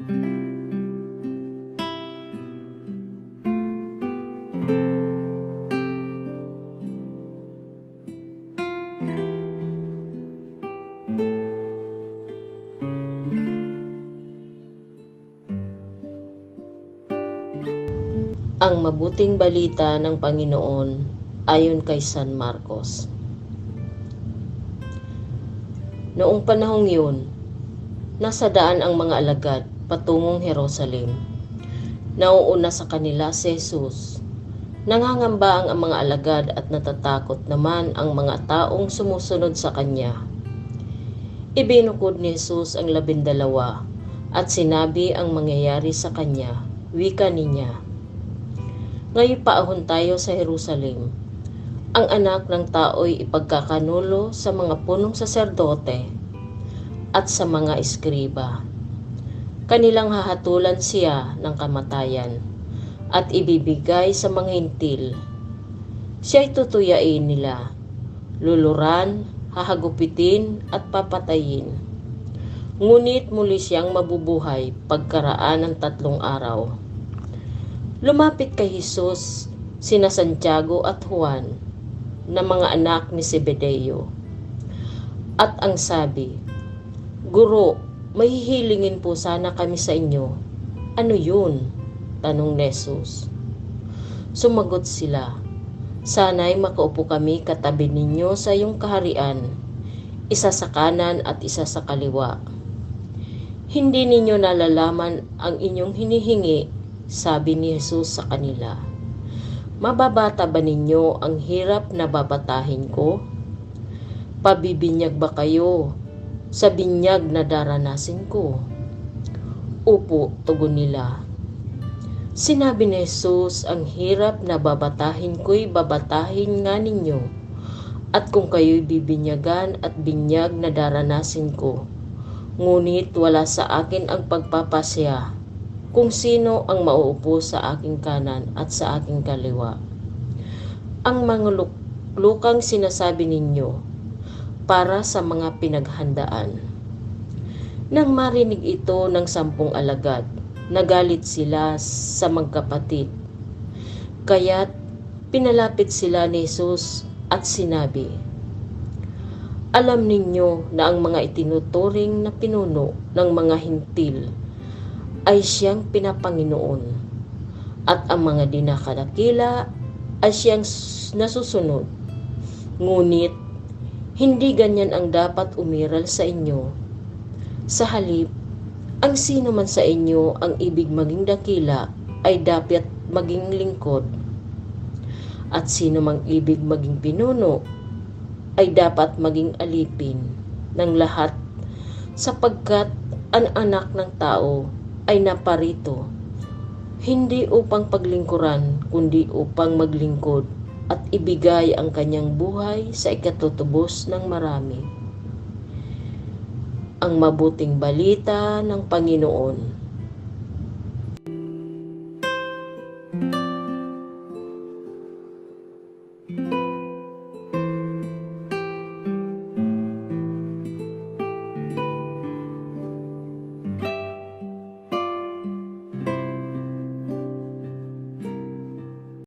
Ang mabuting balita ng Panginoon ayon kay San Marcos. Noong panahong yun, nasa daan ang mga alagad patungong Jerusalem. Nauuna sa kanila si Jesus. Nangangamba ang mga alagad at natatakot naman ang mga taong sumusunod sa kanya. Ibinukod ni Jesus ang 12 at sinabi ang mangyayari sa kanya. Wika niya, "Ngayon paahon tayo sa Jerusalem. Ang anak ng tao'y ipagkakanulo sa mga punong saserdote at sa mga eskriba. Kanilang hahatulan siya ng kamatayan at ibibigay sa mga hintil. Siya'y tutuyain nila, luluran, hahagupitin at papatayin. Ngunit muli siyang mabubuhay pagkaraan ng 3 araw. Lumapit kay Jesus sina Santiago at Juan na mga anak ni Zebedeo. At ang sabi, "Guro, may hihilingin po sana kami sa inyo." "Ano yun?" tanong ni Jesus. Sumagot sila, "Sana'y makaupo kami katabi ninyo sa iyong kaharian, isa sa kanan at isa sa kaliwa." "Hindi ninyo nalalaman ang inyong hinihingi," sabi ni Jesus sa kanila. "Mababata ba ninyo ang hirap na babatahin ko? Pabibinyag ba kayo sa binyag na daranasin ko?" "Upo," tugon nila. Sinabi ni Jesus, "Ang hirap na babatahin ko'y babatahin nga ninyo. At kung kayo'y bibinyagan at binyag na daranasin ko, ngunit wala sa akin ang pagpapasya kung sino ang mauupo sa aking kanan at sa aking kaliwa. Ang mga luklukang sinasabi ninyo para sa mga pinaghandaan." Nang marinig ito ng 10 alagad, nagalit sila sa magkapatid. Kaya't pinalapit sila ni Jesus at sinabi, "Alam ninyo na ang mga itinuturing na pinuno ng mga hintil ay siyang pinapanginoon, at ang mga dinakadakila ay siyang nasusunod. Ngunit hindi ganyan ang dapat umiral sa inyo. Sa halip, ang sino man sa inyo ang ibig maging dakila ay dapat maging lingkod, at sino mang ibig maging pinuno ay dapat maging alipin ng lahat, sapagkat ang anak ng tao ay naparito, hindi upang paglingkuran, kundi upang maglingkod at ibigay ang kanyang buhay sa ikatutubos ng marami." Ang mabuting balita ng Panginoon.